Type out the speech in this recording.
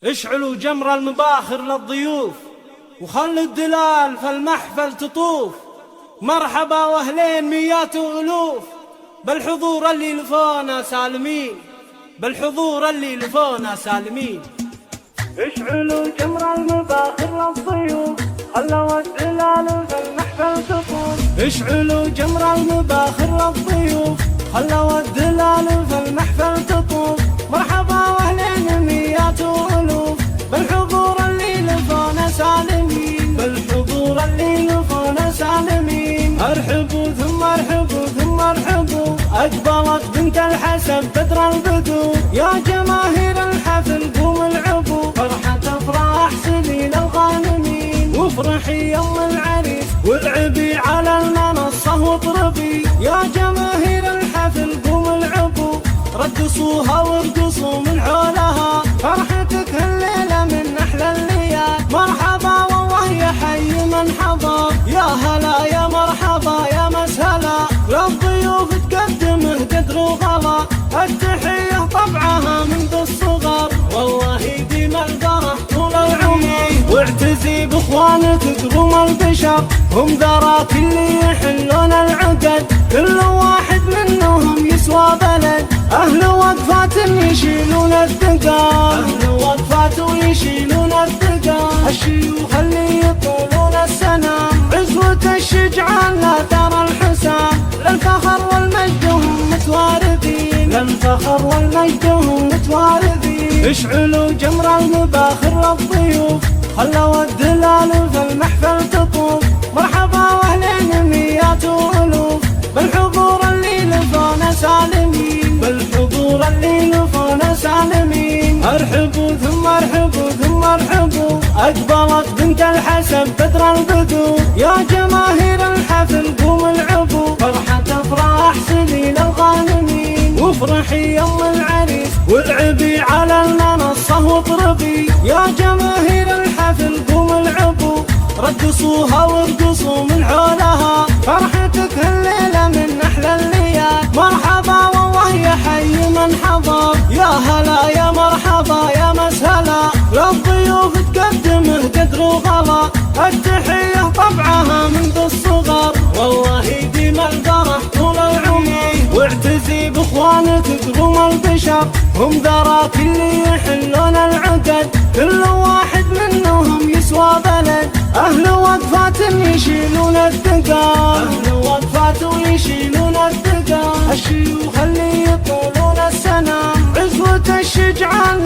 اشعلوا جمر المباخر للضيوف وخلوا الدلال فالمحفل تطوف. مرحبا واهلين ميات والوف بالحضور اللي لفونا سالمين، بالحضور اللي لفونا سالمين. اشعلوا جمر المباخر للضيوف خلوا الدلال فالمحفل تطوف. اشعلوا جمر المباخر للضيوف خلوا الدلال فالمحفل تطوف. مرحبا واهلين ميات والوف بالحضور اللي لفونا سالمين، بالحضور اللي لفونا سالمين. ارحبوا ثم ارحبوا ثم ارحبوا، اقبلت بنت الحسن بدر البدو. يا جماهير الحفل قوموا العبوا، فرحة افراح سنين الغانمين. وافرحي يوم العريس والعبي على المنصة واضربي. يا جماهير الحفل قوموا العبوا، رقصوها وارقصوا من حولها. فرحتك هالليلة من أحلى الليال. مرحبا والله يا حي من حضر، يا هلا يا مرحبا يا مسهلا. للضيوف تقدمه قدر وغلا، التحية طبعها منذ الصغر. والله ديم الفرح طول العمر، واعتزي باخوانك قوم البشر. هم ذراك اللي يحلون العقد، كل واحد منهم يسوى بلد. أهل وقفات يشيلون الثقال، أهل وقفات ويشيلون الثقال. الشيوخ اللي يطولون السنام، عزوة الشجعان لا ترى الحسام. للفخر والمجد هم متواردين، للفخر والمجد هم متواردين. اشعلوا جمر المباخر للضيوف خلوا الدلال فالمحفل تطوف. مرحبا واهلين ميات والوف بالحضور اللي لفونا سالمين، بالحضور اللي لفونا سالمين. ارحبوا ثم ارحبوا ثم ارحبوا، اقبلت بنت الحسن بدر البدو. يا جماهير الحفل قوموا العبوا، فرحة افراح سنين الغانمين. وافرحي يوم العريس والعبي على المنصة واضربي. يا جماهير الحفل قوموا العبوا، رقصوها وارقصوا من حولها. فرحتك هالليلة من أحلى الليال. مرحبا والله يا حي من حضر، يا هلا يا مرحبا يا مسهلا. للضيوف تقدمه قدر وغلا، التحية طبعها منذ الصغر. والله ديم الفرح طول العمر، واعتزي باخوانك قوم البشر. هم ذراك اللي يحلون العقد، كل واحد منهم يسوى بلد. أهل وقفات يشيلون الثقال، أهل وقفات ويشيلون الثقال. الشيوخ اللي يطولون السنام، عزوة الشجعان